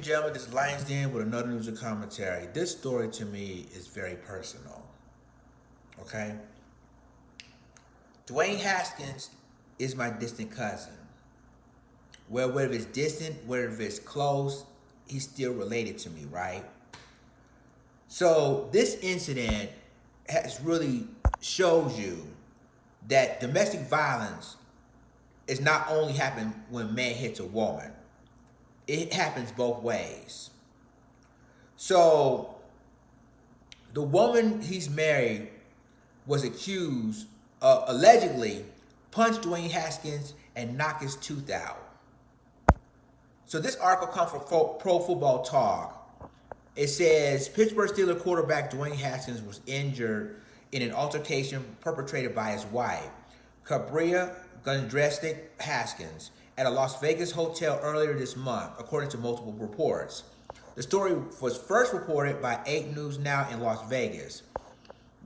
and gentlemen, this is Lions Den with another news and commentary. This story to me is very personal. Okay? Dwayne Haskins is my distant cousin. Well, whether it's distant, whether it's close, he's still related to me, right? So this incident has really shows you that domestic violence is not only happening when a man hits a woman. It happens both ways. So the woman he's married was accused of allegedly punched Dwayne Haskins and knocked his tooth out. So this article comes from Pro Football Talk. It says Pittsburgh Steelers quarterback Dwayne Haskins was injured in an altercation perpetrated by his wife, Cabria Gundrestic Haskins, at a Las Vegas hotel earlier this month, according to multiple reports. The story was first reported by 8 News Now in Las Vegas.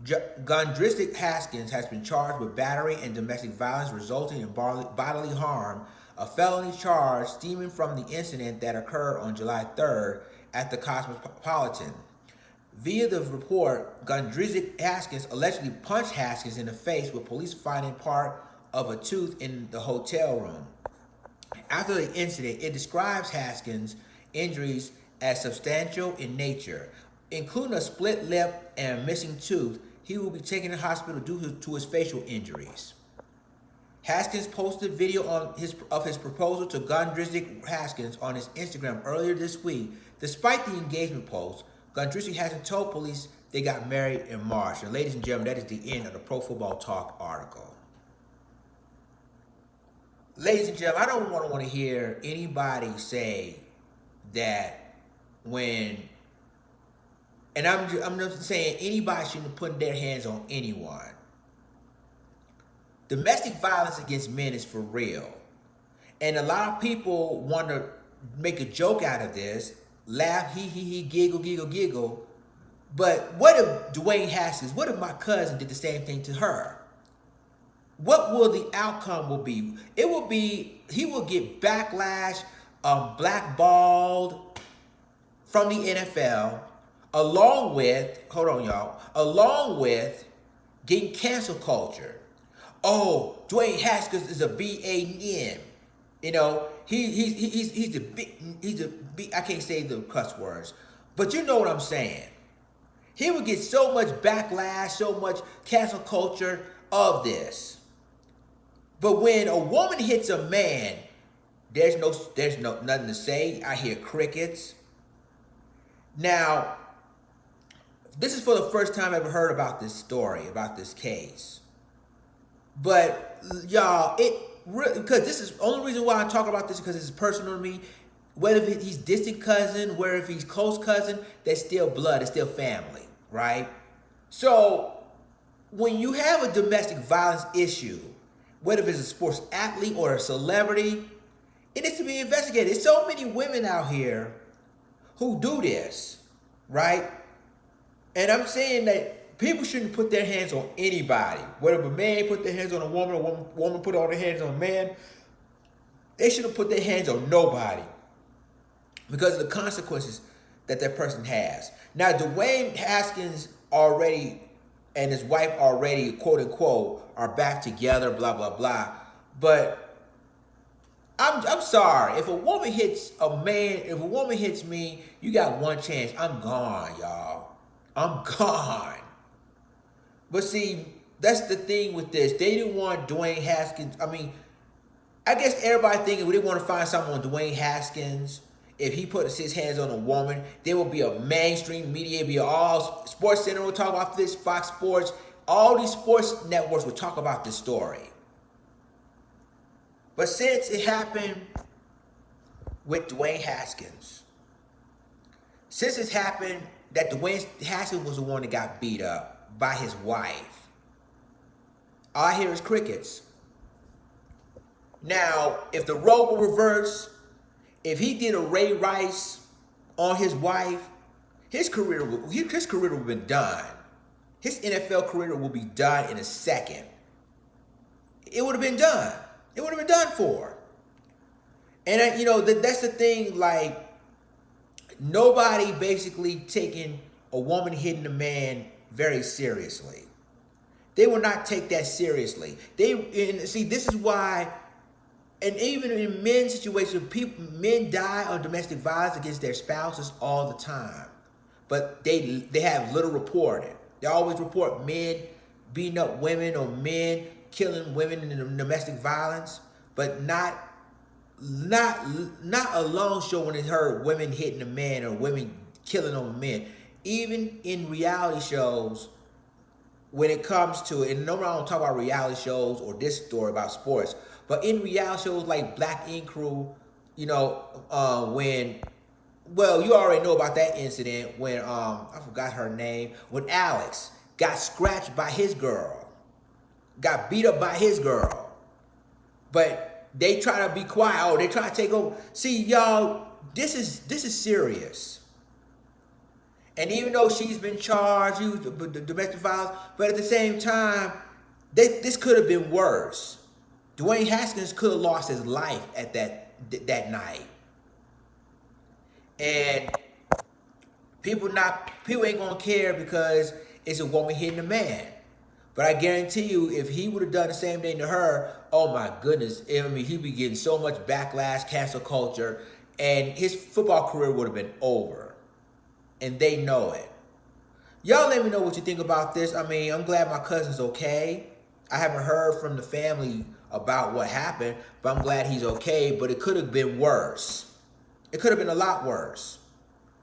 Gundrestic Haskins has been charged with battery and domestic violence resulting in bodily harm, a felony charge stemming from the incident that occurred on July 3rd at the Cosmopolitan. Via the report, Gundrestic Haskins allegedly punched Haskins in the face, with police finding part of a tooth in the hotel room. After the incident, it describes Haskins' injuries as substantial in nature, including a split lip and a missing tooth. He will be taken to the hospital due to his facial injuries. Haskins posted video of his proposal to Gundrestic Haskins on his Instagram earlier this week. Despite the engagement post, Gundrestic Haskins told police they got married in March. And ladies and gentlemen, that is the end of the Pro Football Talk article. Ladies and gentlemen, I don't want to hear anybody say that when, and I'm just saying anybody shouldn't put their hands on anyone. Domestic violence against men is for real. And a lot of people want to make a joke out of this, laugh, hee, giggle, giggle, giggle. But what if Dwayne Haskins, what if my cousin did the same thing to her? What will the outcome will be? It will be, he will get backlash, blackballed from the NFL, along with, hold on y'all, along with getting cancel culture. Oh, Dwayne Haskins is a B-A-N. You know, he's a big, I can't say the cuss words, but you know what I'm saying. He would get so much backlash, so much cancel culture of this. But when a woman hits a man, there's nothing to say. I hear crickets. Now, this is for the first time I ever heard about this story, about this case. But y'all, because this is the only reason why I talk about this, because it's personal to me. Whether he's distant cousin, whether if he's close cousin, that's still blood, it's still family, right? So when you have a domestic violence issue, whether it's a sports athlete or a celebrity, it needs to be investigated. There's so many women out here who do this, right? And I'm saying that people shouldn't put their hands on anybody. Whether a man put their hands on a woman, or a woman put all their hands on a man, they shouldn't put their hands on nobody because of the consequences that that person has. Now, Dwayne Haskins already and his wife already, quote unquote, are back together, blah, blah, blah. But I'm sorry. If a woman hits a man, if a woman hits me, you got one chance. I'm gone, y'all. I'm gone. But see, that's the thing with this. They didn't want Dwayne Haskins. I mean, I guess everybody thinking they want to find someone on Dwayne Haskins. If he puts his hands on a woman, there will be a mainstream media, be all Sports Center will talk about this, Fox Sports, all these sports networks will talk about this story. But since it happened with Dwayne Haskins, since it's happened that Dwayne Haskins was the one that got beat up by his wife, all I hear is crickets. Now, if the role will reverse, if he did a Ray Rice on his wife, his career would have been done. His NFL career will be done in a second. It would have been done. It would have been done for. And you know, that's the thing. Like, nobody basically taking a woman hitting a man very seriously. They will not take that seriously. And see, this is why, and even in men's situations, men die on domestic violence against their spouses all the time, but they have little reporting. They always report men beating up women or men killing women in domestic violence, but not a long show when it heard women hitting a man or women killing on men. Even in reality shows, when it comes to it, and nobody don't talk about reality shows or this story about sports, but in reality shows like Black Ink Crew, you know, when, well, you already know about that incident when I forgot her name, when Alex got scratched by his girl, got beat up by his girl, but they try to be quiet. Oh, they try to take over. See, y'all, this is serious. And even though she's been charged with domestic violence, but at the same time, this could have been worse. Dwayne Haskins could have lost his life at that night. And people ain't gonna care because it's a woman hitting a man. But I guarantee you, if he would have done the same thing to her, oh my goodness, I mean, he'd be getting so much backlash, cancel culture, and his football career would have been over. And they know it. Y'all let me know what you think about this. I mean, I'm glad my cousin's okay. I haven't heard from the family about what happened, but I'm glad he's okay. But it could have been worse. It could have been a lot worse.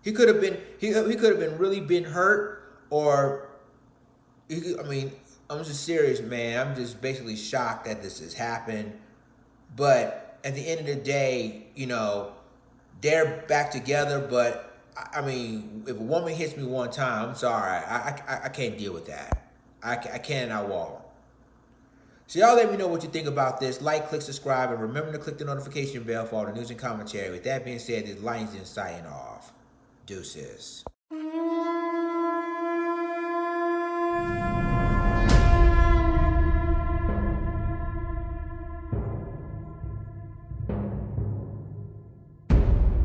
He could have been really been hurt, or I mean, I'm just serious, man. I'm just basically shocked that this has happened. But at the end of the day, you know, they're back together, but I mean, if a woman hits me one time, I'm sorry. I can't deal with that. I can and I won't. So y'all let me know what you think about this. Like, click, subscribe, and remember to click the notification bell for all the news and commentary. With that being said, this Lions in signing off. Deuces.